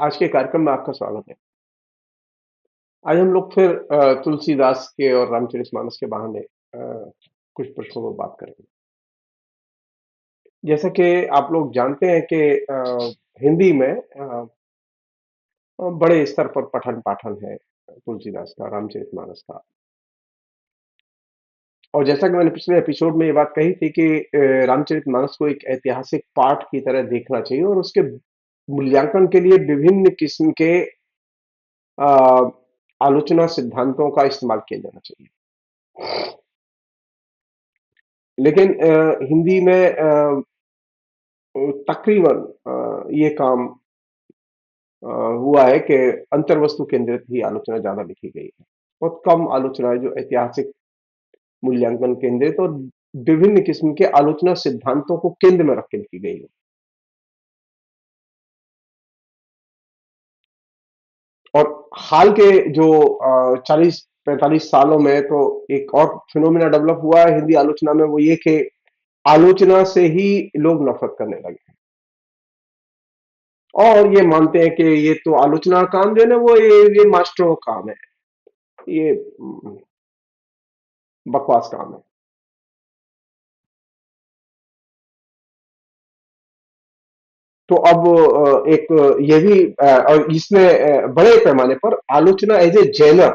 आज के कार्यक्रम में आपका स्वागत है। आज हम लोग फिर तुलसीदास के और रामचरितमानस के बहाने कुछ प्रश्नों पर बात करेंगे। जैसा कि आप लोग जानते हैं कि हिंदी में बड़े स्तर पर पठन-पाठन है तुलसीदास का, रामचरितमानस का। और जैसा कि मैंने पिछले एपिसोड में ये बात कही थी कि रामचरितमानस को एक ऐतिहासिक पाठ की तरह देखना चाहिए और उसके मूल्यांकन के लिए विभिन्न किस्म के अ, आलोचना सिद्धांतों का इस्तेमाल किया जाना चाहिए। लेकिन हिंदी में तकरीबन ये काम हुआ है कि अंतर्वस्तु केंद्रित ही आलोचना ज्यादा लिखी गई है। बहुत कम आलोचना है जो ऐतिहासिक मूल्यांकन केंद्रित और विभिन्न किस्म के आलोचना सिद्धांतों को केंद्र में रख के लिखी गई है। और हाल के जो 40-45 सालों में तो एक और फिनोमिना डेवलप हुआ है हिंदी आलोचना में, वो ये कि आलोचना से ही लोग नफरत करने लगे और ये मानते हैं कि ये तो आलोचना का काम जो है ना, वो ये मास्टरों का काम है, ये बकवास काम है। तो अब एक ये भी और इसने बड़े पैमाने पर आलोचना एज ए जेनर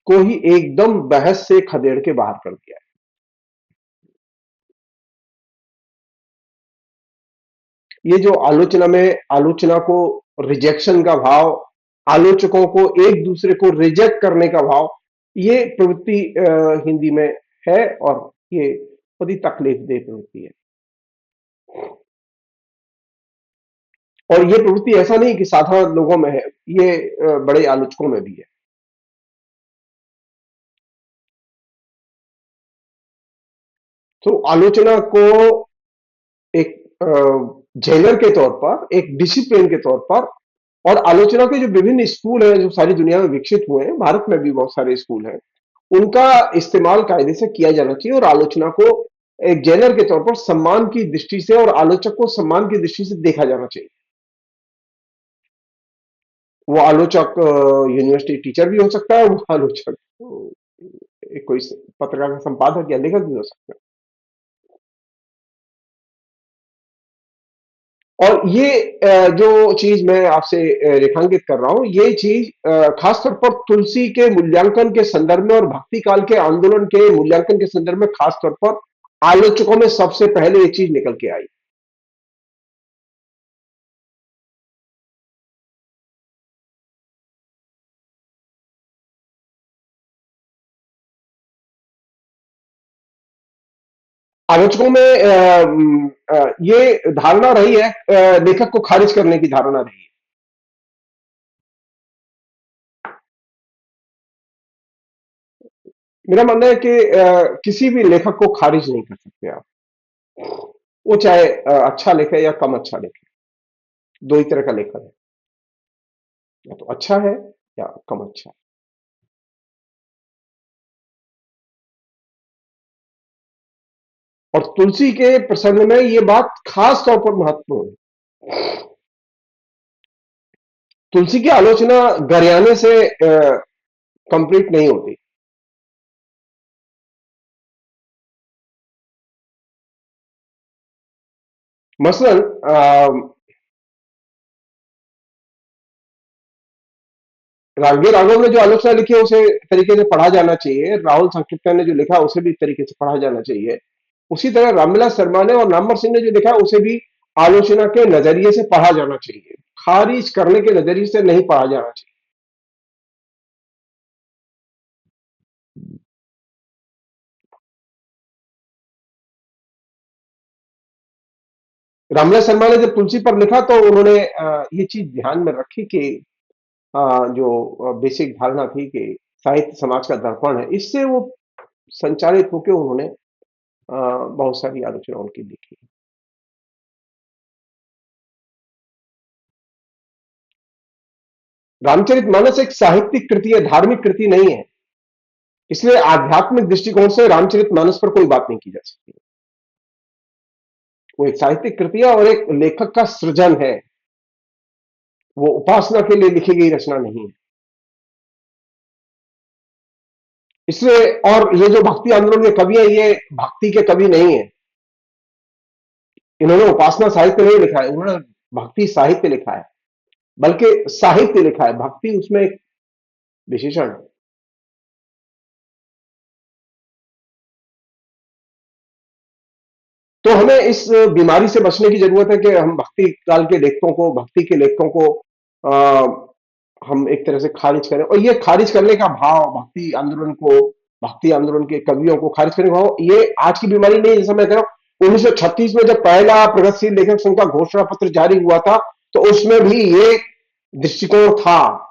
को ही एकदम बहस से खदेड़ के बाहर कर दिया है। ये जो आलोचना में आलोचना को रिजेक्शन का भाव, आलोचकों को एक दूसरे को रिजेक्ट करने का भाव, ये प्रवृत्ति हिंदी में है और ये बड़ी तकलीफदेह प्रवृत्ति है। और ये प्रवृत्ति ऐसा नहीं कि साधारण लोगों में है, ये बड़े आलोचकों में भी है। तो आलोचना को एक जेनर के तौर पर, एक डिसिप्लिन के तौर पर, और आलोचना के जो विभिन्न स्कूल हैं जो सारी दुनिया में विकसित हुए हैं, भारत में भी बहुत सारे स्कूल हैं, उनका इस्तेमाल कायदे से किया जाना चाहिए और आलोचना को एक जेनर के तौर पर सम्मान की दृष्टि से और आलोचक को सम्मान की दृष्टि से देखा जाना चाहिए। वो आलोचक यूनिवर्सिटी टीचर भी हो सकता है, वो आलोचक कोई पत्रकार का संपादक या लेखक भी हो सकता है। और ये जो चीज मैं आपसे रेखांकित कर रहा हूं, ये चीज खासतौर पर तुलसी के मूल्यांकन के संदर्भ में और भक्ति काल के आंदोलन के मूल्यांकन के संदर्भ में खासतौर पर आलोचकों में सबसे पहले ये चीज निकल के आई। आलोचकों में ये धारणा रही है, लेखक को खारिज करने की धारणा रही है। मेरा मानना है कि किसी भी लेखक को खारिज नहीं कर सकते आप, वो चाहे अच्छा लिखे या कम अच्छा लिखे। दो ही तरह का लेखक है, या तो अच्छा है या कम अच्छा है। और तुलसी के प्रसंग में ये बात खास तौर पर महत्वपूर्ण है। तुलसी की आलोचना गरियाने से कंप्लीट नहीं होती। मसलन रामगे राघव ने जो आलोचना लिखी है उसे तरीके से पढ़ा जाना चाहिए, राहुल संकीर्तन ने जो लिखा उसे भी तरीके से पढ़ा जाना चाहिए। उसी तरह रामविलास शर्मा ने और नामवर सिंह ने जो लिखा उसे भी आलोचना के नजरिए से पढ़ा जाना चाहिए, खारिज करने के नजरिए से नहीं पढ़ा जाना चाहिए। रामविलास शर्मा ने जब तुलसी पर लिखा तो उन्होंने ये चीज ध्यान में रखी कि जो बेसिक धारणा थी कि साहित्य समाज का दर्पण है, इससे वो संचालित होकर उन्होंने बहुत सारी आलोचना उनकी लिखी। रामचरितमानस एक साहित्यिक कृति है, धार्मिक कृति नहीं है, इसलिए आध्यात्मिक दृष्टिकोण से रामचरितमानस पर कोई बात नहीं की जा सकती। वो एक साहित्यिक कृति है और एक लेखक का सृजन है। वो उपासना के लिए लिखी गई रचना नहीं है। इसलिए और ये जो भक्ति आंदोलन के कवि हैं, ये भक्ति के कवि नहीं है। इन्होंने उपासना साहित्य नहीं लिखा है, उन्होंने भक्ति साहित्य लिखा है, बल्कि साहित्य लिखा है। भक्ति उसमें एक विशेषण है। तो हमें इस बीमारी से बचने की जरूरत है कि हम भक्ति काल के लेखकों को, भक्ति के लेखकों को हम एक तरह से खारिज करें। और ये खारिज करने का भाव, भक्ति आंदोलन को, भक्ति आंदोलन के कवियों को खारिज करने का भाव, ये आज की बीमारी नहीं है। जैसा मैं कह रहा हूं, 1936 में जब पहला प्रगतिशील लेखक संघ का घोषणा पत्र जारी हुआ था, तो उसमें भी ये दृष्टिकोण था।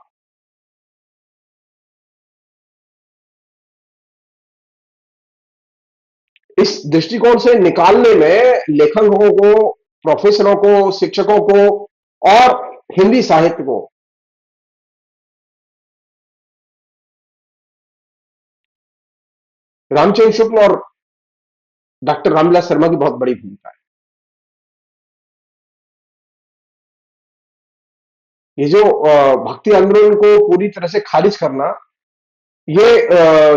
इस दृष्टिकोण से निकालने में लेखकों को, प्रोफेसरों को, शिक्षकों को और हिंदी साहित्य को, रामचंद्र शुक्ल और डॉक्टर रामविलास शर्मा की बहुत बड़ी भूमिका है। ये जो भक्ति आंदोलन को पूरी तरह से खारिज करना, ये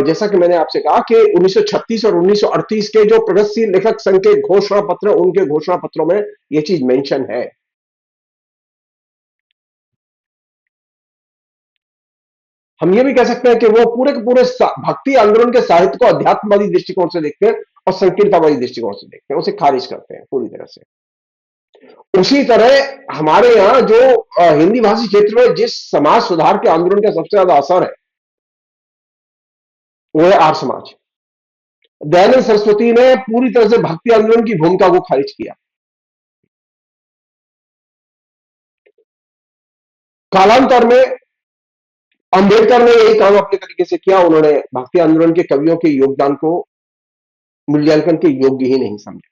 जैसा कि मैंने आपसे कहा कि 1936 और 1938 के जो प्रगतिशील लेखक संघ के घोषणा पत्र, उनके घोषणा पत्रों में ये चीज मेंशन है। हम ये भी कह सकते हैं कि वो पूरे के पूरे भक्ति आंदोलन के साहित्य को अध्यात्मवादी दृष्टिकोण से देखते हैं और संकीर्णतावादी दृष्टिकोण से देखते हैं, उसे खारिज करते हैं पूरी तरह से। उसी तरह हमारे यहाँ जो हिंदी भाषी क्षेत्र में जिस समाज सुधार के आंदोलन का सबसे ज्यादा असर है, वो है आर्य समाज। दयानंद सरस्वती ने पूरी तरह से भक्ति आंदोलन की भूमिका को खारिज किया। कालांतर में अंबेडकर ने यही काम अपने तरीके से किया। उन्होंने भक्ति आंदोलन के कवियों के योगदान को मूल्यांकन के योग्य ही नहीं समझा।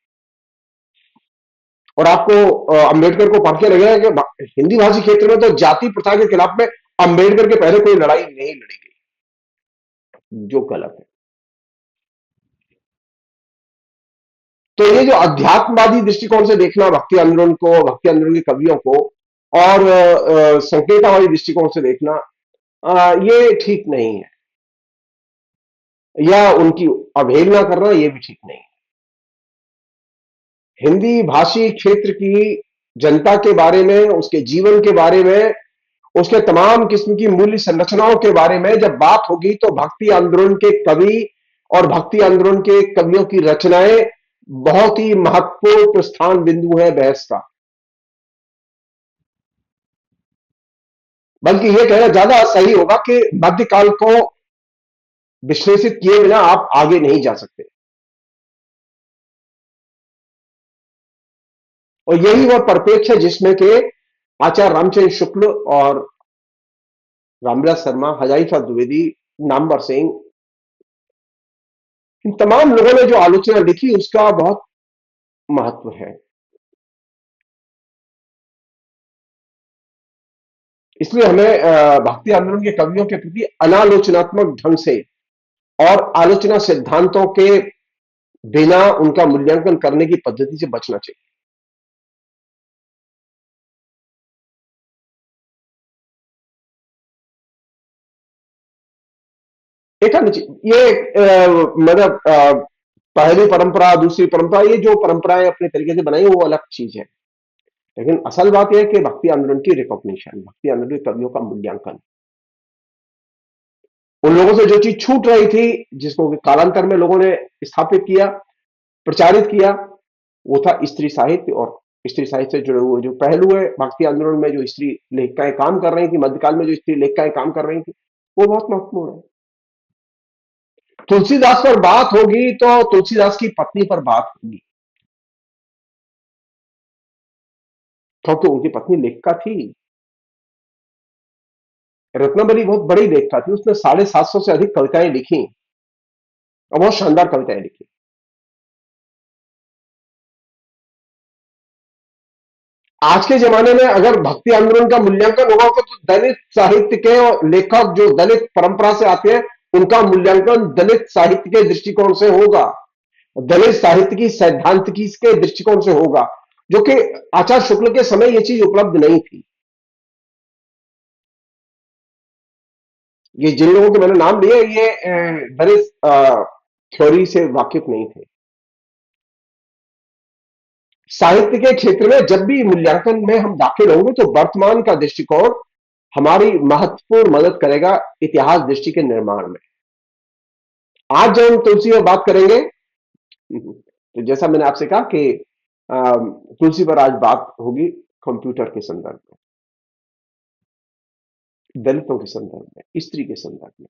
और आपको अंबेडकर को पढ़ के लगेगा कि हिंदी भाषी क्षेत्र में तो जाति प्रथा के खिलाफ में अंबेडकर के पहले कोई लड़ाई नहीं लड़ी गई, जो गलत है। तो ये जो अध्यात्मवादी दृष्टिकोण से देखना भक्ति आंदोलन को, भक्ति आंदोलन के कवियों को, और संकेतवादी दृष्टिकोण से देखना, ये ठीक नहीं है। या उनकी अवहेलना करना, ये भी ठीक नहीं है। हिंदी भाषी क्षेत्र की जनता के बारे में, उसके जीवन के बारे में, उसके तमाम किस्म की मूल्य संरचनाओं के बारे में जब बात होगी, तो भक्ति आंदोलन के कवि और भक्ति आंदोलन के कवियों की रचनाएं बहुत ही महत्वपूर्ण प्रस्थान बिंदु है बहस का। बल्कि यह कहना ज्यादा सही होगा कि मध्यकाल को विश्लेषित किए बिना आप आगे नहीं जा सकते। और यही वह परिप्रेक्ष्य है जिसमें के आचार्य रामचंद्र शुक्ल और रामविलास शर्मा, हजारीफा द्विवेदी, नामवर सिंह, इन तमाम लोगों ने जो आलोचना लिखी, उसका बहुत महत्व है। इसलिए हमें भक्ति आंदोलन के कवियों के प्रति अनालोचनात्मक ढंग से और आलोचना सिद्धांतों के बिना उनका मूल्यांकन करने की पद्धति से बचना चाहिए। देखा नहीं, ये मतलब पहली परंपरा, दूसरी परंपरा, ये जो परंपराएं अपने तरीके से बनाई वो अलग चीज है। लेकिन असल बात यह है कि भक्ति आंदोलन की रिकॉग्निशन, भक्ति आंदोलन के कवियों का मूल्यांकन, उन लोगों से जो चीज छूट रही थी, जिसको कि कालांतर में लोगों ने स्थापित किया, प्रचारित किया, वो था स्त्री साहित्य। और स्त्री साहित्य से जुड़े हुए जो पहलू है, भक्ति आंदोलन में जो स्त्री लेखिकाएं काम कर रही थी, मध्यकाल में जो स्त्री लेखिकाएं काम कर रही थी, वो बहुत महत्वपूर्ण है। तुलसीदास पर बात होगी तो तुलसीदास की पत्नी पर बात होगी, क्योंकि उनकी पत्नी लेखिका थी। रत्नावली बहुत बड़ी लेखिका थी, उसने 750 से अधिक कविताएं लिखी और बहुत शानदार कविताएं लिखी। आज के जमाने में अगर भक्ति आंदोलन का मूल्यांकन होगा तो दलित साहित्य के लेखक जो दलित परंपरा से आते हैं, उनका मूल्यांकन दलित साहित्य के दृष्टिकोण से होगा। दलित साहित्य की सैद्धांतिकी के दृष्टिकोण से होगा, जो कि आचार्य शुक्ल के समय ये चीज उपलब्ध नहीं थी। ये जिन लोगों के मैंने नाम लिए, ये दलित थ्योरी से वाकिफ नहीं थे। साहित्य के क्षेत्र में जब भी मूल्यांकन में हम दाखिल होंगे तो वर्तमान का दृष्टिकोण हमारी महत्वपूर्ण मदद करेगा इतिहास दृष्टि के निर्माण में। आज जब हम तुलसी पर बात करेंगे, तो जैसा मैंने आपसे कहा कि तुलसी पर आज बात होगी कंप्यूटर के संदर्भ में, दलितों के संदर्भ में, स्त्री के संदर्भ में,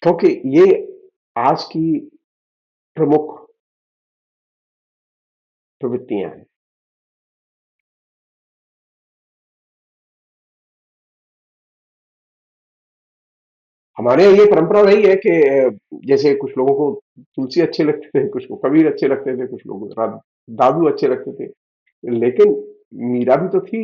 क्योंकि ये आज की प्रमुख प्रवृत्तियां हैं। हमारे यहाँ ये परंपरा रही है कि जैसे कुछ लोगों को तुलसी अच्छे लगते थे, कुछ को कबीर अच्छे लगते थे, कुछ लोगों को दादू अच्छे लगते थे, लेकिन मीरा भी तो थी।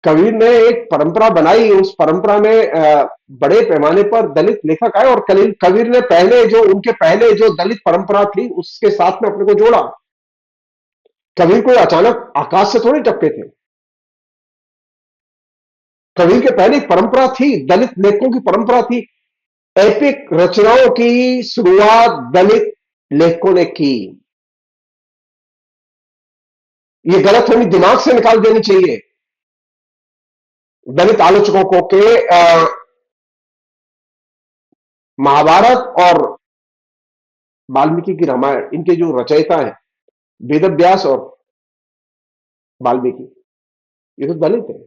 कबीर ने एक परंपरा बनाई, उस परंपरा में बड़े पैमाने पर दलित लेखक आए, और कबीर ने पहले जो उनके पहले जो दलित परंपरा थी उसके साथ में अपने को जोड़ा। कबीर कोई अचानक आकाश से थोड़ी टपके थे। कबीर के पहले एक परंपरा थी, दलित लेखकों की परंपरा थी। एपिक रचनाओं की शुरुआत दलित लेखकों ने की। ये गलतफहमी दिमाग से निकाल देनी चाहिए दलित आलोचकों को कि महाभारत और वाल्मीकि की रामायण, इनके जो रचयिता हैं वेद व्यास और वाल्मीकि, ये तो दलित है।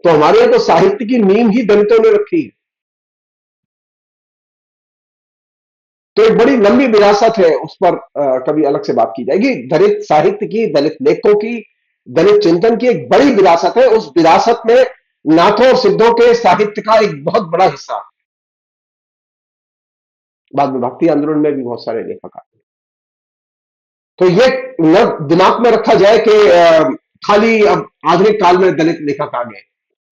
तो हमारे यहां तो साहित्य की नींव ही दलितों ने रखी है। तो एक बड़ी लंबी विरासत है, उस पर कभी अलग से बात की जाएगी। दलित साहित्य की, दलित लेखकों की, दलित चिंतन की एक बड़ी विरासत है। उस विरासत में नाथों और सिद्धों के साहित्य का एक बहुत बड़ा हिस्सा। बाद में भक्ति आंदोलन में भी बहुत सारे लेखक आए। तो ये न दिमाग में रखा जाए कि खाली अब आधुनिक काल में दलित लेखक आ गए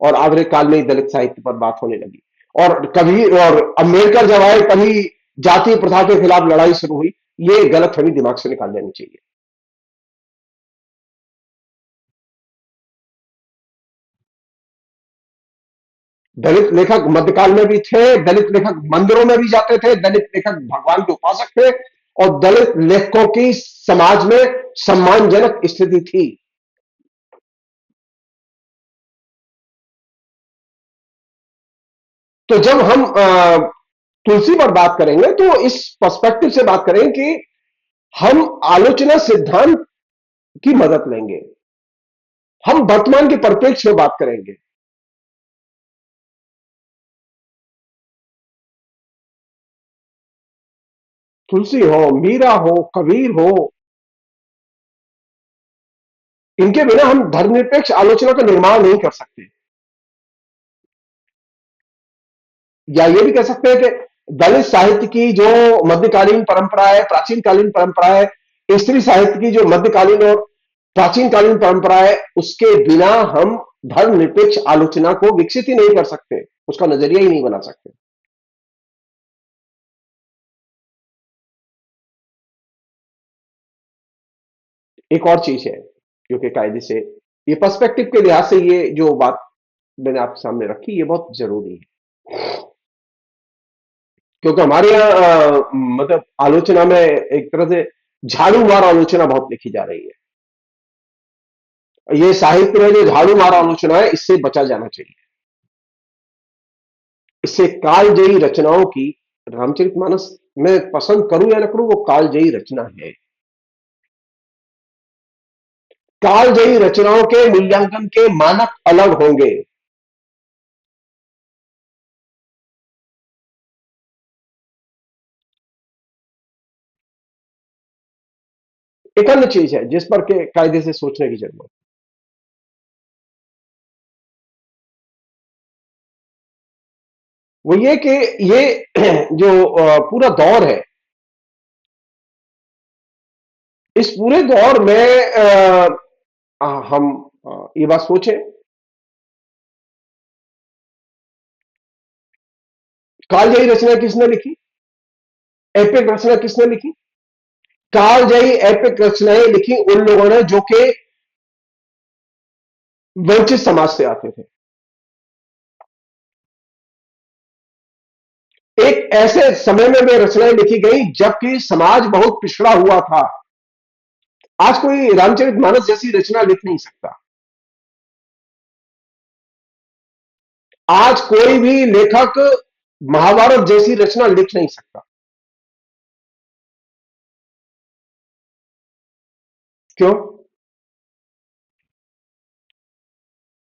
और आधुनिक काल में ही दलित साहित्य पर बात होने लगी, और कभी और अम्बेडकर जब आए तभी जाति प्रथा के खिलाफ लड़ाई शुरू हुई। ये गलत हमें दिमाग से निकाल देनी चाहिए। दलित लेखक मध्यकाल में भी थे, दलित लेखक मंदिरों में भी जाते थे, दलित लेखक भगवान के उपासक थे, और दलित लेखकों की समाज में सम्मानजनक स्थिति थी। तो जब हम तुलसी पर बात करेंगे तो इस पर्सपेक्टिव से बात करें कि हम आलोचना सिद्धांत की मदद लेंगे, हम वर्तमान के परिप्रेक्ष्य में बात करेंगे। तुलसी हो, मीरा हो, कबीर हो, इनके बिना हम धर्मनिरपेक्ष आलोचना का निर्माण नहीं कर सकते। या ये भी कह सकते हैं कि दलित साहित्य की जो मध्यकालीन परंपरा है, प्राचीन कालीन परंपरा है, स्त्री साहित्य की जो मध्यकालीन और प्राचीन कालीन परंपरा है, उसके बिना हम धर्मनिरपेक्ष आलोचना को विकसित ही नहीं कर सकते, उसका नजरिया ही नहीं बना सकते। एक और चीज है जो कि कायदे से, ये पर्सपेक्टिव के लिहाज से, ये जो बात मैंने आपके सामने रखी, ये बहुत जरूरी है, क्योंकि हमारे यहाँ मतलब आलोचना में एक तरह से झाड़ू मार आलोचना बहुत लिखी जा रही है। ये साहित्य में जो झाड़ू मार आलोचना है, इससे बचा जाना चाहिए। इससे कालजयी रचनाओं की, रामचरितमानस में पसंद करूं या न करूं, वो कालजयी रचना है। कालजयी रचनाओं के मूल्यांकन के मानक अलग होंगे। एक अन्य चीज है जिस पर के कायदे से सोचने की जरूरत है, वो ये कि ये जो पूरा दौर है, इस पूरे दौर में हम ये बात सोचें कालजयी रचना किसने लिखी? एपिक रचना किसने लिखी? कालजयी एपिक रचनाएं लिखी उन लोगों ने जो कि वंचित समाज से आते थे। एक ऐसे समय में वे रचनाएं लिखी गई जबकि समाज बहुत पिछड़ा हुआ था। आज कोई रामचरितमानस जैसी रचना लिख नहीं सकता। आज कोई भी लेखक महाभारत जैसी रचना लिख नहीं सकता। क्यों?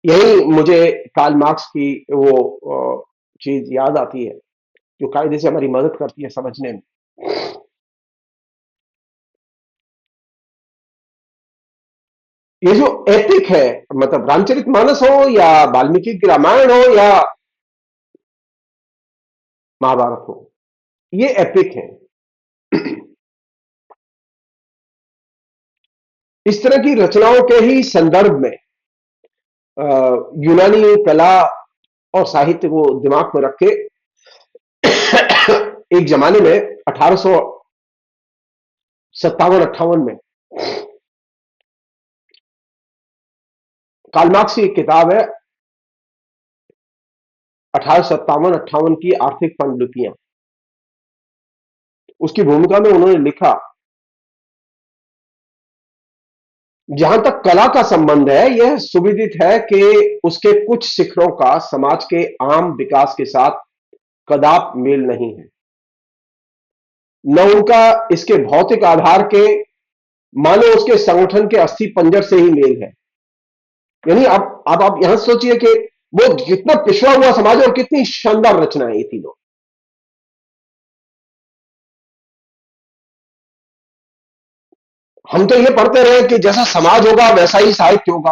यही मुझे कार्ल मार्क्स की वो चीज याद आती है जो कायदे से हमारी मदद करती है समझने में। ये जो एपिक है, मतलब रामचरितमानस हो या वाल्मीकि की रामायण हो या महाभारत हो, ये एपिक है। इस तरह की रचनाओं के ही संदर्भ में यूनानी कला और साहित्य को दिमाग में रख के एक जमाने में 1857-58 में कार्ल मार्क्स की एक किताब है 1857-58 की आर्थिक पांडुलिपियां। उसकी भूमिका में उन्होंने लिखा, जहां तक कला का संबंध है यह सुविदित है कि उसके कुछ शिखरों का समाज के आम विकास के साथ कदाप मेल नहीं है, न उनका इसके भौतिक आधार के मानो उसके संगठन के अस्थि पंजर से ही मेल है। यानी आप यहां सोचिए कि वो कितना पिछड़ा हुआ समाज है और कितनी शानदार रचना है ये तीनों। हम तो ये पढ़ते रहे कि जैसा समाज होगा वैसा ही साहित्य होगा,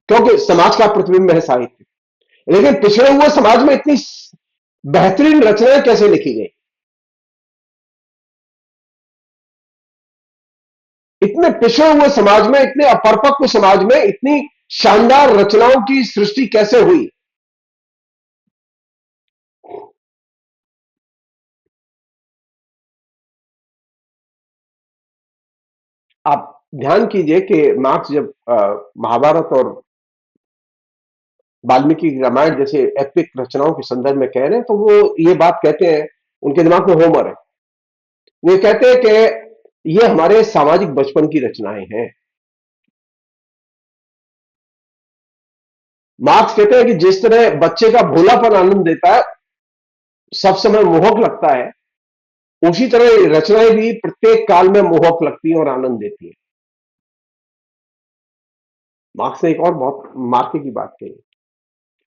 क्योंकि समाज का प्रतिबिंब है साहित्य। लेकिन पिछड़े हुए समाज में इतनी बेहतरीन रचनाएं कैसे लिखी गई? इतने पिछड़े हुए समाज में, इतने अपरिपक्व समाज में इतनी शानदार रचनाओं की सृष्टि कैसे हुई? आप ध्यान कीजिए कि मार्क्स जब महाभारत और वाल्मीकि की रामायण जैसे एपिक रचनाओं के संदर्भ में कह रहे हैं, तो वो ये बात कहते हैं, उनके दिमाग में होमर है। वो कहते हैं कि ये हमारे सामाजिक बचपन की रचनाएं हैं। मार्क्स कहते हैं कि जिस तरह बच्चे का भोलापन आनंद देता है, सब समय मोहक लगता है, उसी तरह ये रचनाएं भी प्रत्येक काल में मोहक लगती हैं और आनंद देती हैं। मार्क्स ने एक और बहुत मार्के की बात कही।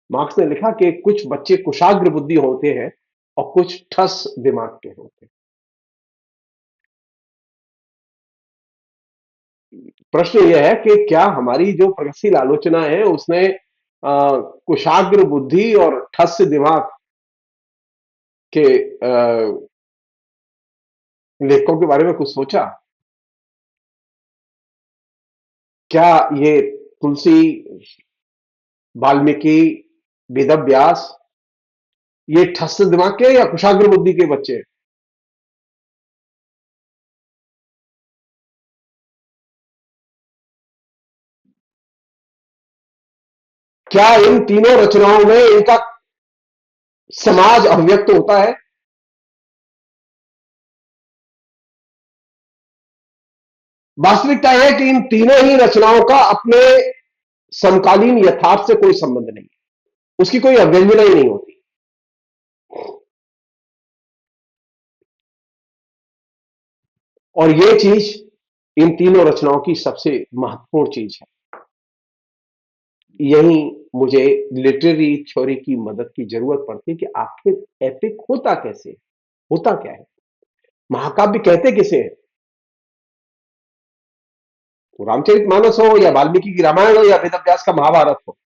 मार्क्स ने लिखा कि कुछ बच्चे कुशाग्र बुद्धि होते हैं और कुछ ठस दिमाग के होते हैं। प्रश्न यह है कि क्या हमारी जो प्रगतिशील आलोचना है उसने कुशाग्र बुद्धि और ठस दिमाग के लेखकों के बारे में कुछ सोचा? क्या ये तुलसी, वाल्मीकि, वेदव्यास ये ठस दिमाग के या कुशाग्र बुद्धि के बच्चे हैं? क्या इन तीनों रचनाओं में इनका समाज अभिव्यक्त होता है? वास्तविकता है कि इन तीनों ही रचनाओं का अपने समकालीन यथार्थ से कोई संबंध नहीं है, उसकी कोई अवहेलना ही नहीं होती। और यह चीज इन तीनों रचनाओं की सबसे महत्वपूर्ण चीज है। यही मुझे लिटरेरी थ्योरी की मदद की जरूरत पड़ती है कि आखिर एपिक होता कैसे, होता क्या है, महाकाव्य कहते किसे हैं? तो रामचरितमानस हो या वाल्मीकि की रामायण हो या वेदव्यास का महाभारत हो,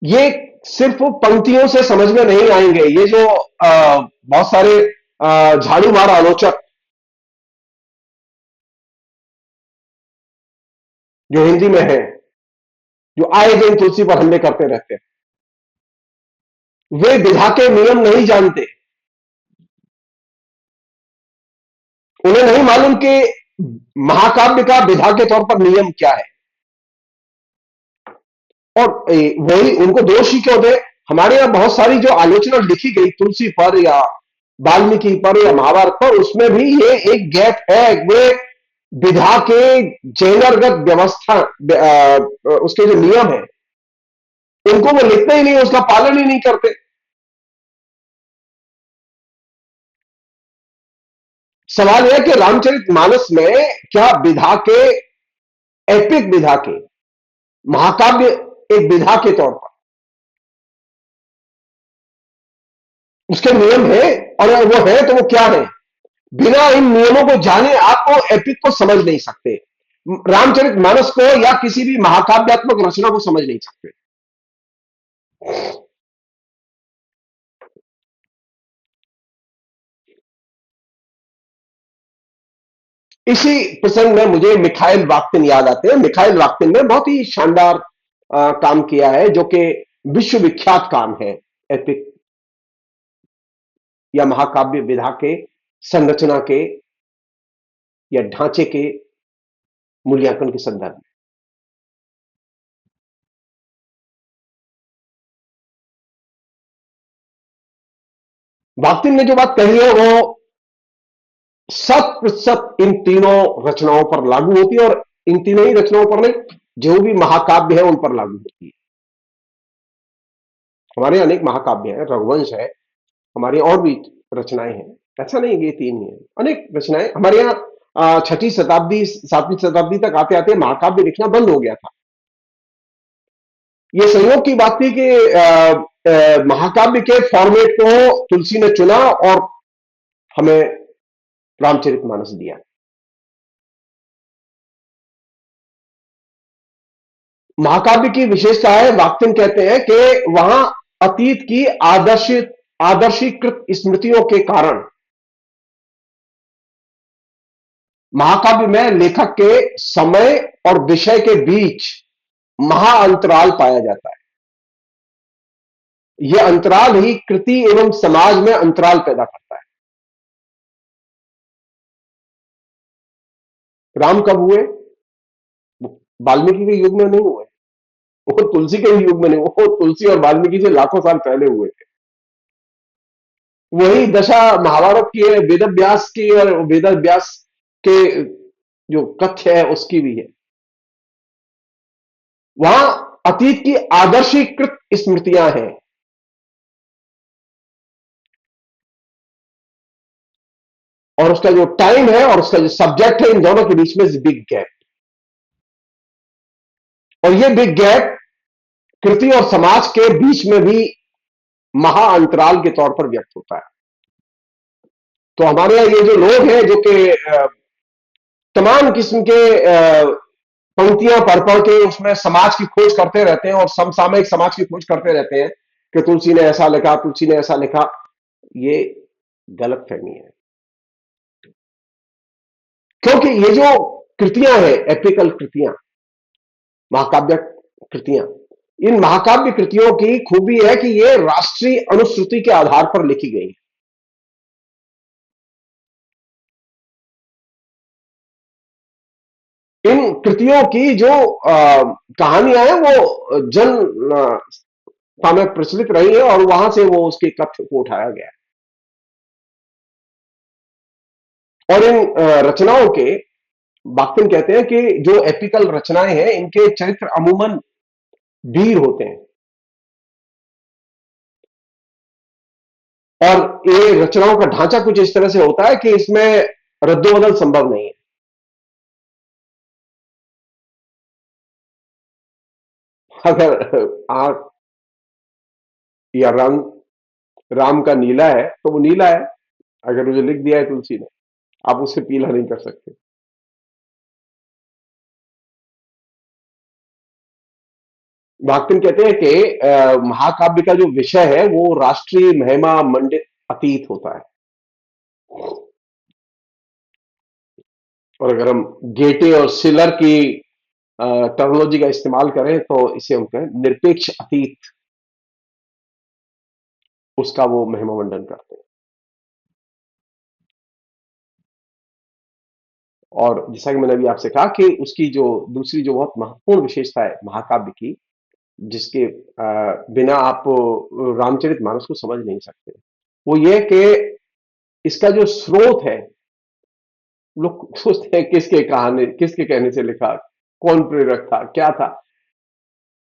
ये सिर्फ पंक्तियों से समझ में नहीं आएंगे। ये जो बहुत सारे झाड़ू मार आलोचक जो हिंदी में है, जो आए दिन तुलसी पर हमले करते रहते हैं। वे विधा के नियम नहीं जानते। उन्हें नहीं मालूम कि महाकाव्य का विधा के तौर पर नियम क्या है। और वही उनको दोष ही क्यों दे। हमारे यहां बहुत सारी जो आलोचना लिखी गई तुलसी पर या वाल्मीकि पर या महाभारत पर, उसमें भी ये एक गैप है। वे विधा के जैनरगत व्यवस्था, उसके जो नियम है, उनको वो लिखते ही नहीं, उसका पालन ही नहीं करते। सवाल यह कि रामचरितमानस में क्या विधा के, एपिक विधा के, महाकाव्य एक विधा के तौर पर उसके नियम है, और वो है तो वो क्या है। बिना इन नियमों को जाने आप वो एपिक को समझ नहीं सकते, रामचरितमानस को या किसी भी महाकाव्यात्मक रचना को समझ नहीं सकते। इसी प्रसंग में मुझे मिखाइल वाक्तिन याद आते हैं। मिखाइल वाक्तिन ने बहुत ही शानदार काम किया है, जो कि विश्वविख्यात काम है एपिक या महाकाव्य विधा के संरचना के या ढांचे के मूल्यांकन के संदर्भ में। वाक्तिन ने जो बात कही है वो 100% इन तीनों रचनाओं पर लागू होती है, और इन तीनों ही रचनाओं पर नहीं, जो भी महाकाव्य है उन पर लागू होती है। हमारे अनेक महाकाव्य हैं, रघुवंश है, हमारी और भी रचनाएं हैं। ऐसा नहीं कि ये तीन ही है, अनेक रचनाएं हमारे यहाँ। छठी शताब्दी, 7वीं शताब्दी तक आते आते महाकाव्य लिखना बंद हो गया था। ये संयोग की बात थी कि महाकाव्य के फॉर्मेट को तुलसी ने चुना और हमें रामचरितमानस दिया। महाकाव्य की विशेषता है, वाक्तिन कहते हैं कि वहां अतीत की आदर्शीकृत स्मृतियों के कारण महाकाव्य में लेखक के समय और विषय के बीच महाअंतराल पाया जाता है। यह अंतराल ही कृति एवं समाज में अंतराल पैदा करता है। राम कब हुए? वाल्मीकि के युग में नहीं हुए, वो तुलसी के युग में नहीं, वो तुलसी और वाल्मीकि से लाखों साल पहले हुए थे। वही दशा महाभारत की है, वेद व्यास की, और वेद व्यास के जो कथ्य है उसकी भी है। वहां अतीत की आदर्शीकृत स्मृतियां हैं, और उसका जो टाइम है और उसका जो सब्जेक्ट है, इन दोनों के बीच में बिग गैप। और ये बिग गैप कृति और समाज के बीच में भी महाअंतराल के तौर पर व्यक्त होता है। तो हमारे यहां ये जो लोग हैं, जो कि तमाम किस्म के पंक्तियां पढ़ पढ़ के उसमें समाज की खोज करते रहते हैं और समसामयिक समाज की खोज करते रहते हैं कि तुलसी ने ऐसा लिखा, तुलसी ने ऐसा लिखा, ये गलत फहमी है। क्योंकि ये जो कृतियां हैं, एपिकल कृतियां, महाकाव्य कृतियां, इन महाकाव्य कृतियों की खूबी है कि ये राष्ट्रीय अनुश्रुति के आधार पर लिखी गई है। इन कृतियों की जो कहानियां हैं वो जन में प्रचलित रही है, और वहां से वो उसके कथ्य को उठाया गया है। और इन रचनाओं के, बाख्तिन कहते हैं कि जो एपिकल रचनाएं हैं, इनके चरित्र अमूमन वीर होते हैं, और ये रचनाओं का ढांचा कुछ इस तरह से होता है कि इसमें रद्दोबदल संभव नहीं है। अगर आंख या रंग राम का नीला है तो वो नीला है, अगर मुझे लिख दिया है तुलसी ने, आप उसे पीला नहीं कर सकते। भागतिन कहते हैं कि महाकाव्य का जो विषय है वो राष्ट्रीय महिमा मंडित अतीत होता है। और अगर हम गेटे और सिलर की टर्मिनोलॉजी का इस्तेमाल करें तो इसे हम कहें निरपेक्ष अतीत, उसका वो महिमा मंडन करते हैं। और जैसा कि मैंने अभी आपसे कहा कि उसकी जो दूसरी जो बहुत महत्वपूर्ण विशेषता है महाकाव्य की, जिसके बिना आप रामचरितमानस को समझ नहीं सकते, वो ये कि इसका जो स्रोत है, लोग सोचते हैं किसके कहानी, किसके कहने से लिखा, कौन प्रेरक था, क्या था।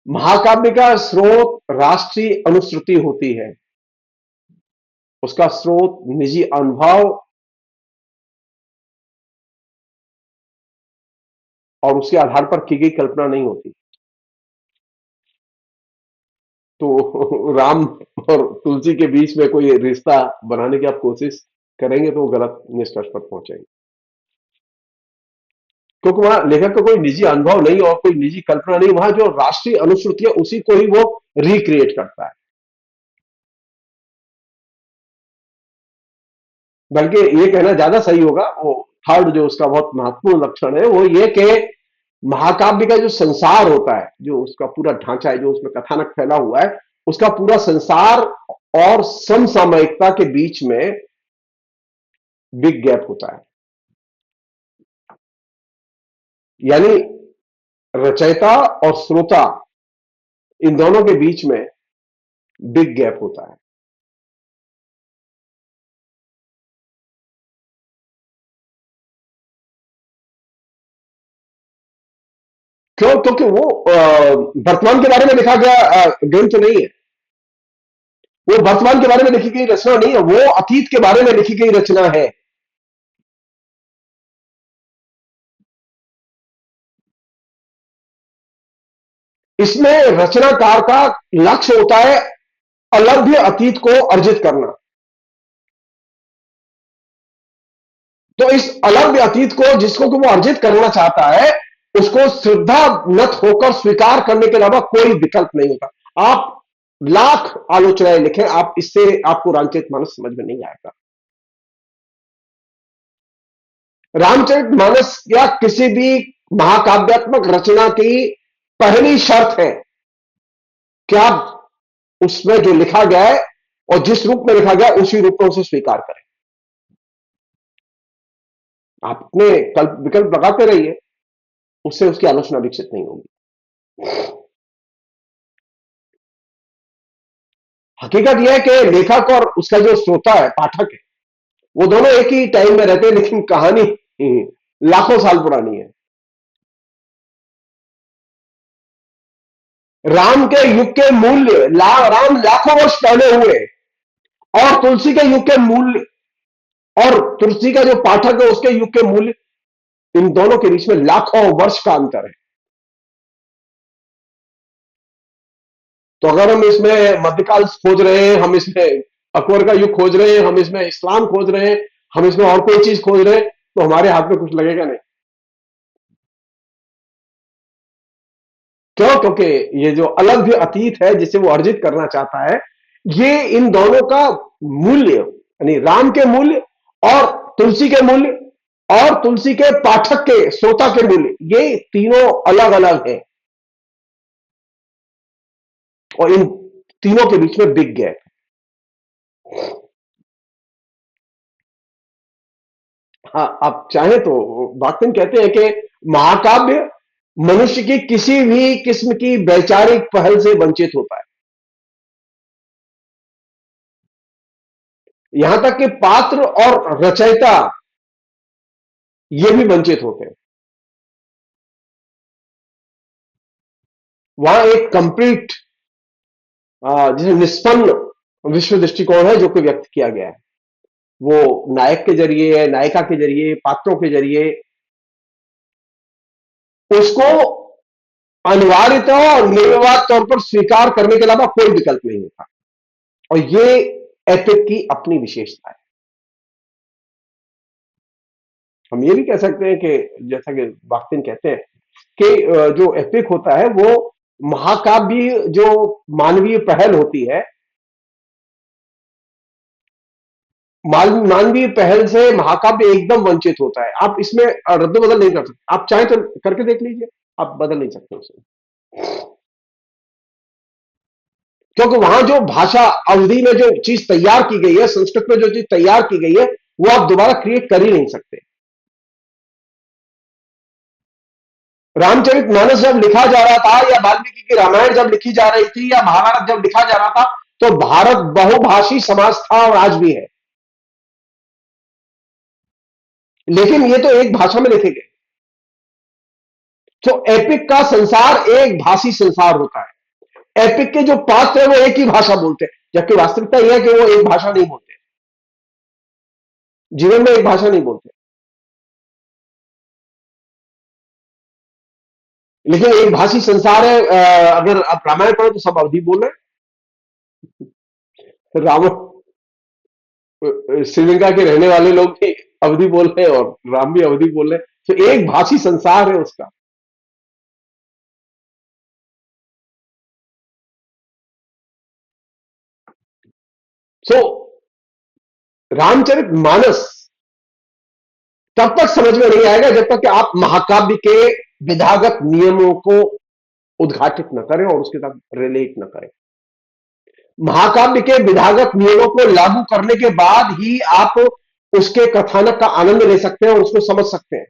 महाकाव्य का स्रोत राष्ट्रीय अनुश्रुति होती है, उसका स्रोत निजी अनुभव और उसके आधार पर की गई कल्पना नहीं होती। तो राम और तुलसी के बीच में कोई रिश्ता बनाने की आप कोशिश करेंगे तो वो गलत निष्कर्ष पर पहुंचेंगे, क्योंकि वहां लेखक का कोई निजी अनुभव नहीं और कोई निजी कल्पना नहीं, वहां जो राष्ट्रीय अनुश्रुति है उसी को ही वो रिक्रिएट करता है। बल्कि ये कहना ज्यादा सही होगा, वो थर्ड जो उसका बहुत महत्वपूर्ण लक्षण है वो ये कि महाकाव्य का जो संसार होता है, जो उसका पूरा ढांचा है, जो उसमें कथानक फैला हुआ है, उसका पूरा संसार और समसामयिकता के बीच में बिग गैप होता है। यानी रचयिता और श्रोता, इन दोनों के बीच में बिग गैप होता है। क्यों? क्योंकि वो वर्तमान के बारे में लिखा गया ग्रंथ नहीं है, वो वर्तमान के बारे में लिखी गई रचना नहीं है, वो अतीत के बारे में लिखी गई रचना है। इसमें रचनाकार का लक्ष्य होता है अलभ्य अतीत को अर्जित करना। तो इस अलभ्य अतीत को जिसको कि वो अर्जित करना चाहता है, उसको श्रद्धा नत होकर स्वीकार करने के अलावा कोई विकल्प नहीं होता। आप लाख आलोचनाएं लिखें, आप इससे आपको रामचरितमानस समझ में नहीं आएगा। रामचरितमानस या किसी भी महाकाव्यात्मक रचना की पहली शर्त है कि आप उसमें जो लिखा गया है और जिस रूप में लिखा गया है उसी रूप में उसे स्वीकार करें। आप अपने कल्प विकल्प लगाते रहिए, उससे उसकी आलोचना विकसित नहीं होगी। हकीकत यह है कि लेखक और उसका जो श्रोता है, पाठक है, वो दोनों एक ही टाइम में रहते हैं, लेकिन कहानी लाखों साल पुरानी है। राम के युग के मूल्य राम लाखों वर्ष पहले हुए, और तुलसी के युग के मूल्य और तुलसी का जो पाठक है उसके युग के मूल्य, इन दोनों के बीच में लाखों वर्ष का अंतर है। तो अगर हम इसमें मध्यकाल खोज रहे हैं, हम इसमें अकबर का युग खोज रहे हैं, हम इसमें इस्लाम खोज रहे हैं, हम इसमें और कोई चीज खोज रहे हैं, तो हमारे हाथ में कुछ लगेगा नहीं। क्यों? क्योंकि ये जो अलभ्य अतीत है जिसे वो अर्जित करना चाहता है, ये इन दोनों का मूल्य, यानी राम के मूल्य और तुलसी के मूल्य और तुलसी के पाठक के श्रोता के मूल्य, ये तीनों अलग अलग हैं और इन तीनों के बीच में बिग गैप। हाँ, आप चाहें तो बाक्तिन कहते हैं कि महाकाव्य मनुष्य की किसी भी किस्म की वैचारिक पहल से वंचित होता है, यहां तक कि पात्र और रचयिता ये भी वंचित होते हैं। वहां एक कंप्लीट जिसे निष्पन्न विश्व दृष्टिकोण है जो कि व्यक्त किया गया है, वो नायक के जरिए, नायिका के जरिए, पात्रों के जरिए, उसको अनिवार्यता और निर्विवाद तौर पर स्वीकार करने के अलावा कोई विकल्प नहीं होता। और ये एपिक की अपनी विशेषता है। हम ये भी कह सकते हैं कि जैसा कि बाख्तिन कहते हैं कि जो एपिक होता है वो महाकाव्य जो मानवीय पहल होती है, मानवीय पहल से महाकाव्य एकदम वंचित होता है। आप इसमें रद्द बदल नहीं कर सकते। आप चाहें तो करके देख लीजिए, आप बदल नहीं सकते उसे, क्योंकि वहां जो भाषा अवधि में जो चीज तैयार की गई है, संस्कृत में जो चीज तैयार की गई है, वो आप दोबारा क्रिएट कर ही नहीं सकते। रामचरितमानस जब लिखा जा रहा था, या वाल्मीकि की रामायण जब लिखी जा रही थी, या महाभारत जब लिखा जा रहा था, तो भारत बहुभाषी समाज था और आज भी है। लेकिन ये तो एक भाषा में लिखे गए। तो एपिक का संसार एक भाषी संसार होता है। एपिक के जो पात्र है वो एक ही भाषा बोलते हैं, जबकि वास्तविकता यह है कि वो एक भाषा नहीं बोलते, जीवन में एक भाषा नहीं बोलते। लेकिन एक भाषी संसार है। अगर आप रामायण पढ़ो तो सब अवधि बोल रहे हैं। रावण, श्रीलंका के रहने वाले लोग भी अवधि बोल रहे हैं और राम भी अवधि बोल रहे हैं, तो एक भाषी संसार है उसका। सो रामचरित मानस तब तक समझ में नहीं आएगा जब तक कि आप महाकाव्य के विधागत नियमों को उद्घाटित न करें और उसके साथ रिलेट न करें। महाकाव्य के विधागत नियमों को लागू करने के बाद ही आप उसके कथानक का आनंद ले सकते हैं और उसको समझ सकते हैं।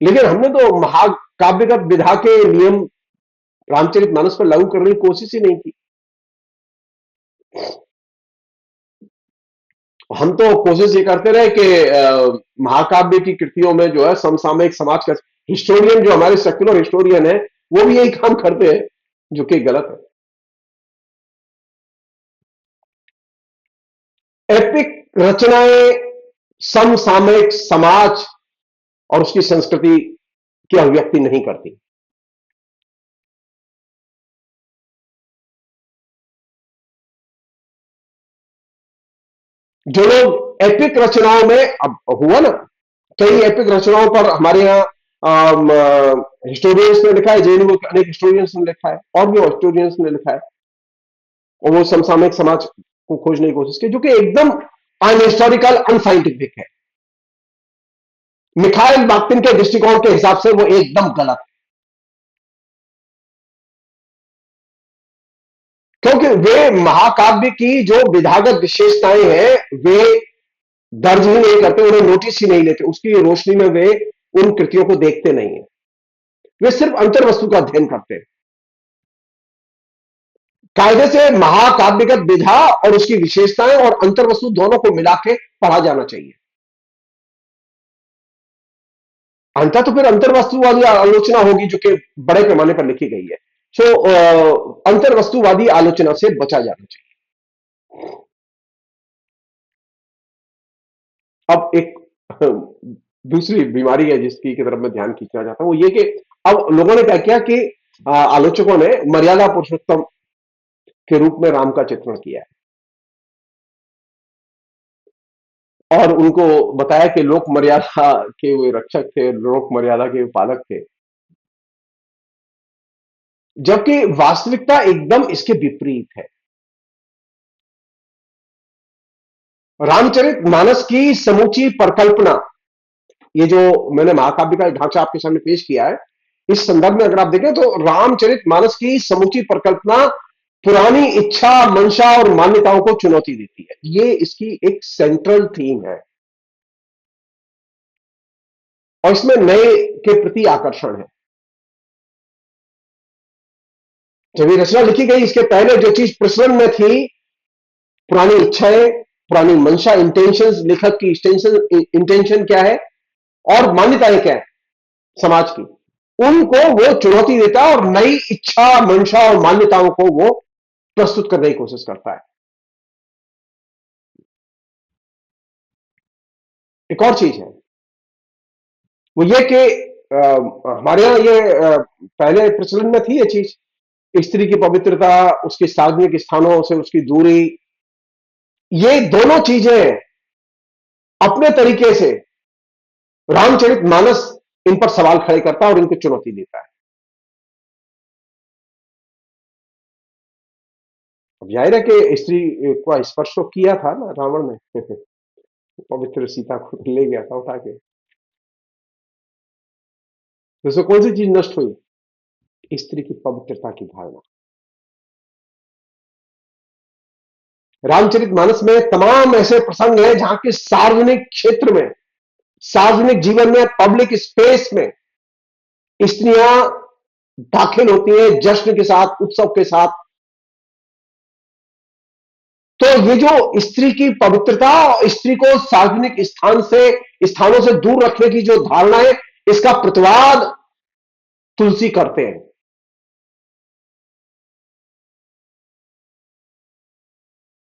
लेकिन हमने तो महाकाव्यगत विधा के नियम रामचरितमानस पर लागू करने की कोशिश ही नहीं की। हम तो कोशिश ये करते रहे कि महाकाव्य की कृतियों में जो है समसामयिक समाज का हिस्टोरियन, जो हमारे सेक्युलर हिस्टोरियन है, वो भी यही काम करते हैं, जो कि गलत है। एपिक रचनाएं समसामयिक समाज और उसकी संस्कृति की अभिव्यक्ति नहीं करती। जो लोग एपिक रचनाओं में, अब हुआ ना, कई एपिक रचनाओं पर हमारे यहाँ हिस्टोरियंस ने लिखा है, जेएनयू के अनेक हिस्टोरियंस ने लिखा है और भी हिस्टोरियंस ने लिखा है, और वो समसामयिक समाज को खोजने की कोशिश की, जो कि एकदम अनहिस्टोरिकल, अनसाइंटिफिक है। मिखाइल बाख्तिन के दृष्टिकोण के हिसाब से वो एकदम गलत है, क्योंकि वे महाकाव्य की जो विधागत विशेषताएं हैं वे दर्ज ही नहीं करते, उन्हें नोटिस ही नहीं लेते, उसकी रोशनी में वे उन कृतियों को देखते नहीं है। वे सिर्फ अंतर्वस्तु का अध्ययन करते हैं। कायदे से महाकाव्यगत विधा और उसकी विशेषताएं और अंतर्वस्तु दोनों को मिला के पढ़ा जाना चाहिए। अंततः तो फिर अंतर्वस्तुवादी आलोचना होगी जो कि बड़े पैमाने पर लिखी गई है। सो अंतर्वस्तुवादी आलोचना से बचा जाना चाहिए। अब एक दूसरी बीमारी है जिसकी की तरफ मैं ध्यान खींचना चाहता हूं, वो ये कि अब लोगों ने क्या किया कि आलोचकों ने मर्यादा पुरुषोत्तम के रूप में राम का चित्रण किया है और उनको बताया कि लोक मर्यादा के वे रक्षक थे, लोक मर्यादा के वे पालक थे, जबकि वास्तविकता एकदम इसके विपरीत है। रामचरित मानस की समूची परिकल्पना, ये जो मैंने महाकाव्य का ढांचा आपके सामने पेश किया है, इस संदर्भ में अगर आप देखें तो रामचरित मानस की समूची परिकल्पना पुरानी इच्छा, मंशा और मान्यताओं को चुनौती देती है। ये इसकी एक सेंट्रल थीम है और इसमें नए के प्रति आकर्षण है। जब ये रचना लिखी गई, इसके पहले जो चीज प्रचलन में थी, पुरानी इच्छाएं, पुरानी मंशा, इंटेंशन, लेखक की इंटेंशन क्या है और मान्यताएं क्या है समाज की, उनको वो चुनौती देता है और नई इच्छा, मंशा और मान्यताओं को वो प्रस्तुत करने की कोशिश करता है। एक और चीज है, वो ये कि हमारे यहां ये पहले प्रचलन में थी ये चीज, स्त्री की पवित्रता, उसके सार्वजनिक स्थानों से उसकी दूरी, ये दोनों चीजें अपने तरीके से रामचरित मानस इन पर सवाल खड़े करता है और इनको चुनौती देता है। अब जाहिर है कि स्त्री को स्पर्श तो किया था ना रावण ने। पवित्र सीता को ले गया था उठा के। जैसे कौन सी चीज नष्ट हुई? स्त्री की पवित्रता की धारणा। रामचरितमानस में तमाम ऐसे प्रसंग हैं जहां के सार्वजनिक क्षेत्र में, सार्वजनिक जीवन में, पब्लिक स्पेस में स्त्रियां दाखिल होती हैं जश्न के साथ, उत्सव के साथ। तो ये जो स्त्री की पवित्रता और स्त्री को सार्वजनिक स्थानों से दूर रखने की जो धारणा है, इसका प्रतिवाद तुलसी करते हैं।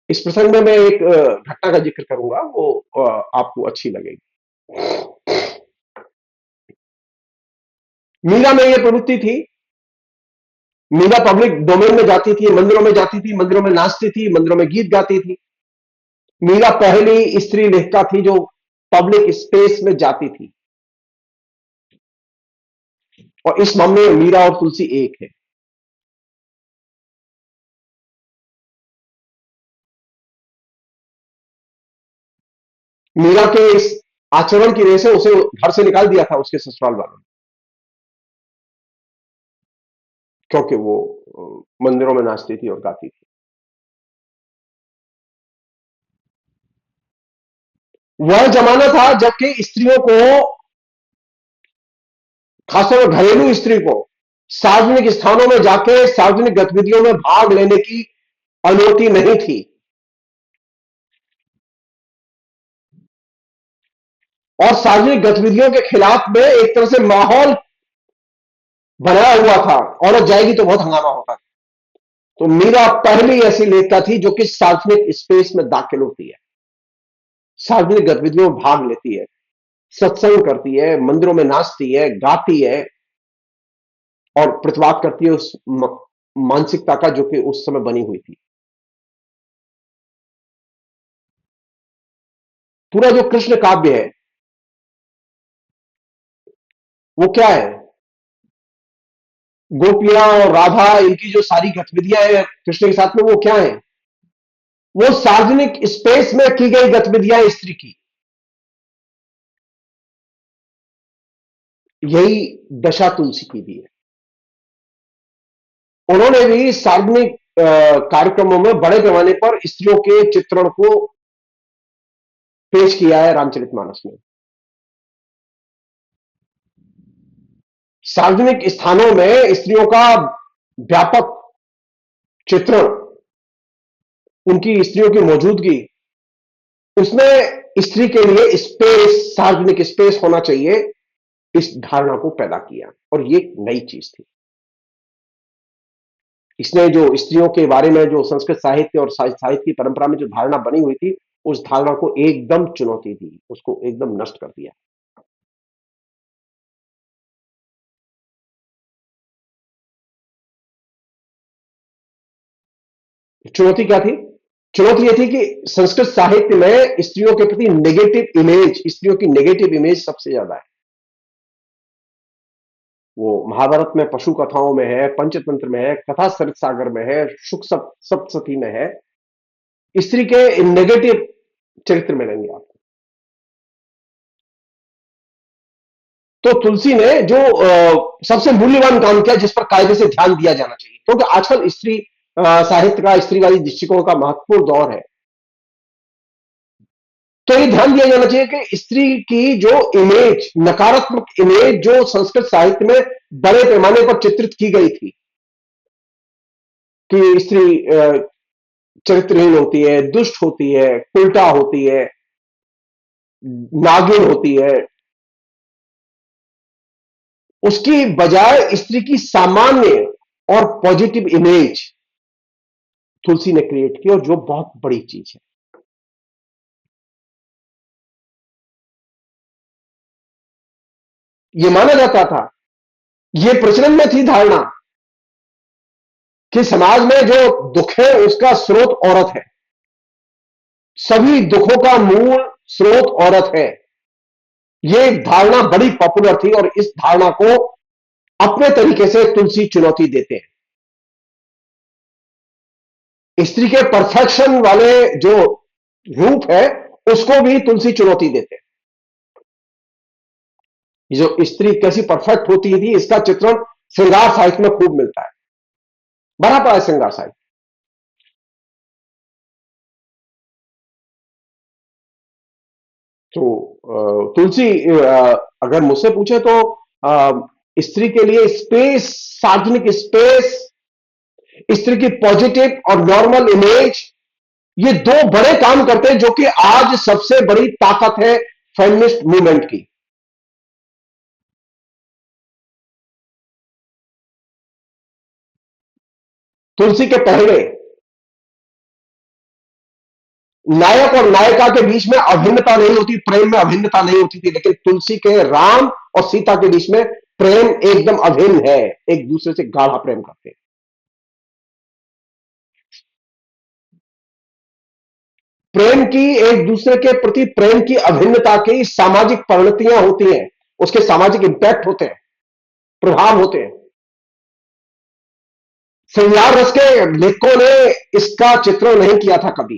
इस प्रसंग में मैं एक घटना का जिक्र करूंगा, वो आपको अच्छी लगेगी। मीरा में यह प्रवृत्ति थी। मीरा पब्लिक डोमेन में जाती थी, मंदिरों में जाती थी, मंदिरों में नाचती थी, मंदिरों में गीत गाती थी। मीरा पहली स्त्री लेखिका थी जो पब्लिक स्पेस में जाती थी। और इस मामले में मीरा और तुलसी एक है। मीरा के इस आचरण की वजह से उसे घर से निकाल दिया था उसके ससुराल वालों ने, क्योंकि वो मंदिरों में नाचती थी और गाती थी। वह जमाना था जबकि स्त्रियों को, खासतौर पर घरेलू स्त्री को, सार्वजनिक स्थानों में जाके सार्वजनिक गतिविधियों में भाग लेने की अनुमति नहीं थी। और सार्वजनिक गतिविधियों के खिलाफ में एक तरह से माहौल बनाया हुआ था, औरत जाएगी तो बहुत हंगामा होता। तो मीरा पहली ऐसी लेखिका थी जो कि सार्वजनिक स्पेस में दाखिल होती है, सार्वजनिक गतिविधियों में भाग लेती है, सत्संग करती है, मंदिरों में नाचती है, गाती है और प्रतिवाद करती है उस मानसिकता का जो कि उस समय बनी हुई थी। पूरा जो कृष्ण काव्य है वो क्या है? गोपियां और राधा, इनकी जो सारी गतिविधियां हैं कृष्ण के साथ में, वो क्या है? वो सार्वजनिक स्पेस में की गई गतिविधियां स्त्री की। यही दशा तुलसी की भी है। उन्होंने भी सार्वजनिक कार्यक्रमों में बड़े पैमाने पर स्त्रियों के चित्रण को पेश किया है रामचरितमानस में। सार्वजनिक स्थानों में स्त्रियों का व्यापक चित्रण, उनकी स्त्रियों की मौजूदगी, उसमें स्त्री के लिए स्पेस, सार्वजनिक स्पेस होना चाहिए, इस धारणा को पैदा किया। और ये एक नई चीज थी। इसने जो स्त्रियों के बारे में जो संस्कृत साहित्य और साहित्य की परंपरा में जो धारणा बनी हुई थी, उस धारणा को एकदम चुनौती दी, उसको एकदम नष्ट कर दिया। चुनौती क्या थी? चुनौती यह थी कि संस्कृत साहित्य में स्त्रियों के प्रति नेगेटिव इमेज, स्त्रियों की नेगेटिव इमेज सबसे ज्यादा है। वो महाभारत में पशु कथाओं में है, पंचतंत्र में है, कथा सरित सागर में है, शुक सप्तशती में है। स्त्री के नेगेटिव चरित्र मिलेंगे आपको। तो तुलसी ने जो सबसे मूल्यवान काम किया, जिस पर कायदे से ध्यान दिया जाना चाहिए, क्योंकि आजकल स्त्री साहित्य का, स्त्रीवादी दृष्टिकोण का महत्वपूर्ण दौर है। तो ये ध्यान दिया जाना चाहिए कि स्त्री की जो इमेज, नकारात्मक इमेज जो संस्कृत साहित्य में बड़े पैमाने पर चित्रित की गई थी, कि स्त्री चरित्रहीन होती है, दुष्ट होती है, उल्टा होती है, नागिन होती है, उसकी बजाय स्त्री की सामान्य और पॉजिटिव इमेज तुलसी ने क्रिएट की, और जो बहुत बड़ी चीज है। यह माना जाता था, यह प्रचलन में थी धारणा कि समाज में जो दुख है उसका स्रोत औरत है, सभी दुखों का मूल स्रोत औरत है। यह धारणा बड़ी पॉपुलर थी, और इस धारणा को अपने तरीके से तुलसी चुनौती देते हैं। स्त्री के परफेक्शन वाले जो रूप है उसको भी तुलसी चुनौती देते हैं। ये जो स्त्री कैसी परफेक्ट होती थी, इसका चित्रण श्रृंगार साहित्य में खूब मिलता है, भरा पड़ा है श्रृंगार साहित्य। तो तुलसी, अगर मुझसे पूछे तो स्त्री के लिए स्पेस, सार्वजनिक स्पेस, स्त्री की पॉजिटिव और नॉर्मल इमेज, ये दो बड़े काम करते हैं जो कि आज सबसे बड़ी ताकत है फेमिनिस्ट मूवमेंट की। तुलसी के पहले नायक और नायिका के बीच में अभिन्नता नहीं होती, प्रेम में अभिन्नता नहीं होती थी, लेकिन तुलसी के राम और सीता के बीच में प्रेम एकदम अभिन्न है, एक दूसरे से गाढ़ा प्रेम करते हैं। प्रेम की, एक दूसरे के प्रति प्रेम की अभिन्नता की सामाजिक परिणतियां होती हैं, उसके सामाजिक इंपैक्ट होते हैं, प्रभाव होते हैं। श्रृंगार रस के लेखकों ने इसका चित्रण नहीं किया था कभी।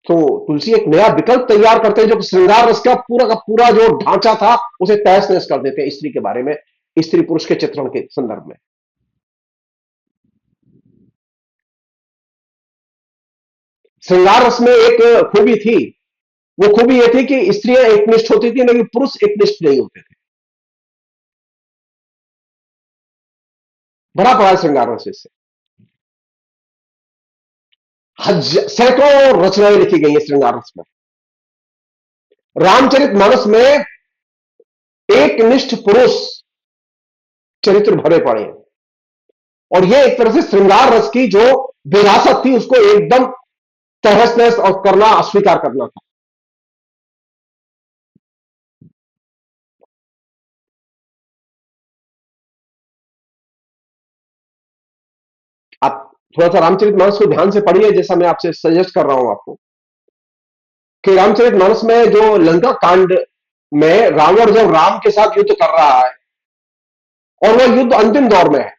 तो तुलसी एक नया विकल्प तैयार करते हैं जो श्रृंगार रस का पूरा जो ढांचा था उसे तहस नहस कर देते हैं स्त्री के बारे में, स्त्री पुरुष के चित्रण के संदर्भ में। श्रृंगार रस में एक खूबी थी, वो खूबी ये थी कि स्त्रियां एकनिष्ठ होती थी लेकिन पुरुष एकनिष्ठ नहीं होते थे। बड़ा पड़ा है श्रृंगार रस इससे। सैकड़ों रचनाएं लिखी गई है श्रृंगार रस में। रामचरित मानस में एक निष्ठ पुरुष चरित्र भरे पड़े हैं, और यह एक तरह से श्रृंगार रस की जो विरासत थी उसको एकदम तहस नहस और करना, अस्वीकार करना था। आप थोड़ा सा रामचरित मानस को ध्यान से पढ़िए, जैसा मैं आपसे सजेस्ट कर रहा हूं आपको, कि रामचरित मानस में जो लंका कांड में रावण जब राम के साथ युद्ध कर रहा है और वह युद्ध अंतिम दौर में है,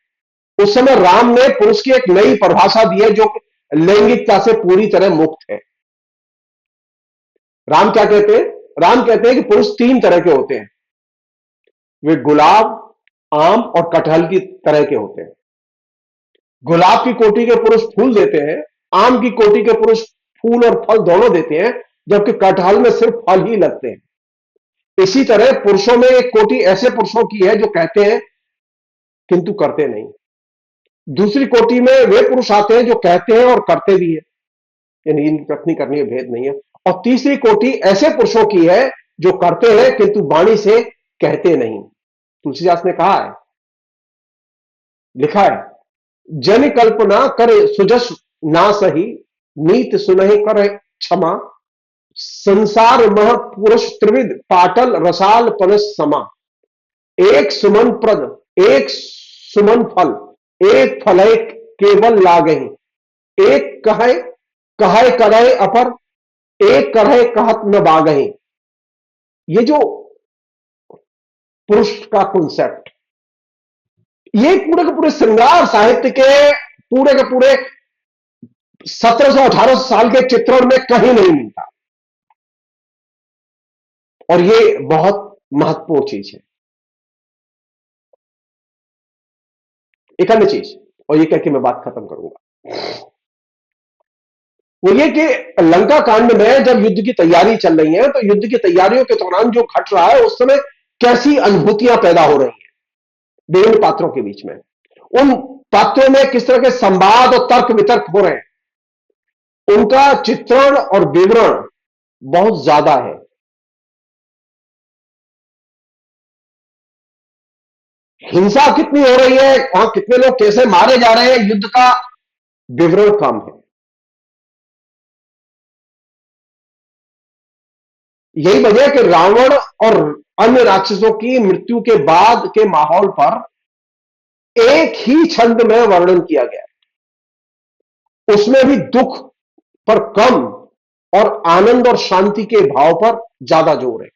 उस समय राम ने पुरुष की एक नई परिभाषा दी है जो लैंगिकता से पूरी तरह मुक्त है। राम क्या कहते हैं? राम कहते हैं कि पुरुष तीन तरह के होते हैं, वे गुलाब, आम और कटहल की तरह के होते हैं। गुलाब की कोटि के पुरुष फूल देते हैं, आम की कोटि के पुरुष फूल और फल दोनों देते हैं, जबकि कटहल में सिर्फ फल ही लगते हैं। इसी तरह पुरुषों में एक कोटि ऐसे पुरुषों की है जो कहते हैं किंतु करते नहीं। दूसरी कोटि में वे पुरुष आते हैं जो कहते हैं और करते भी है, यानी इनकी कथनी करनी है, भेद नहीं है। और तीसरी कोटि ऐसे पुरुषों की है जो करते हैं किंतु वाणी से कहते नहीं। तुलसीदास ने कहा है, लिखा है, जन कल्पना करे सुजस ना सही, नीत सुनहि करे क्षमा, संसार मह पुरुष त्रिविध, पाटल रसाल पनस समा। एक सुमन प्रद, एक सुमन फल, एक फल केवल लागहि, एक कहे कहे करे अपर, एक कहे कहत न बागहि। ये जो पुरुष का कॉन्सेप्ट, ये पूरे के पूरे श्रृंगार साहित्य के पूरे 1700-1800 साल के चित्रण में कहीं नहीं मिलता, और ये बहुत महत्वपूर्ण चीज है। एक अन्य चीज, और ये कह के मैं बात खत्म करूंगा, वो ये कि लंका कांड में जब युद्ध की तैयारी चल रही है तो युद्ध की तैयारियों के दौरान जो घट रहा है उस समय कैसी अनुभूतियां पैदा हो रही हैं विभिन्न पात्रों के बीच में, उन पात्रों में किस तरह के संवाद और तर्क वितर्क हो रहे हैं, उनका चित्रण और विवरण बहुत ज्यादा है। हिंसा कितनी हो रही है, वहां कितने लोग कैसे मारे जा रहे हैं, युद्ध का विवरण कम है। यही वजह है कि रावण और अन्य राक्षसों की मृत्यु के बाद के माहौल पर एक ही छंद में वर्णन किया गया है, उसमें भी दुख पर कम और आनंद और शांति के भाव पर ज्यादा जोर है।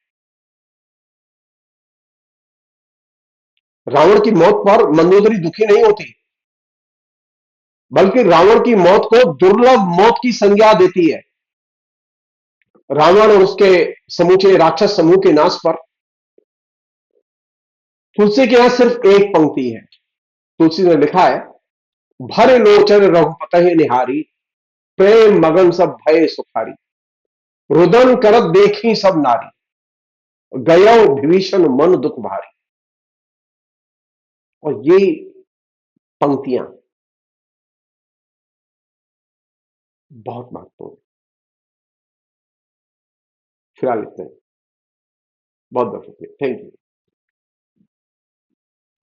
रावण की मौत पर मंदोदरी दुखी नहीं होती, बल्कि रावण की मौत को दुर्लभ मौत की संज्ञा देती है। रावण और उसके समूचे राक्षस समूह के नाश पर। तुलसी के यहां सिर्फ एक पंक्ति है। तुलसी ने लिखा है, भरे लोचन रघुपति निहारी, प्रेम मगन सब भय सुखारी, रुदन करत देखी सब नारी, गयो विभीषण मन दुख भारी। और ये पंक्तियां बहुत महत्वपूर्ण है। फिलहाल इतने, बहुत बहुत शुक्रिया, थैंक यू।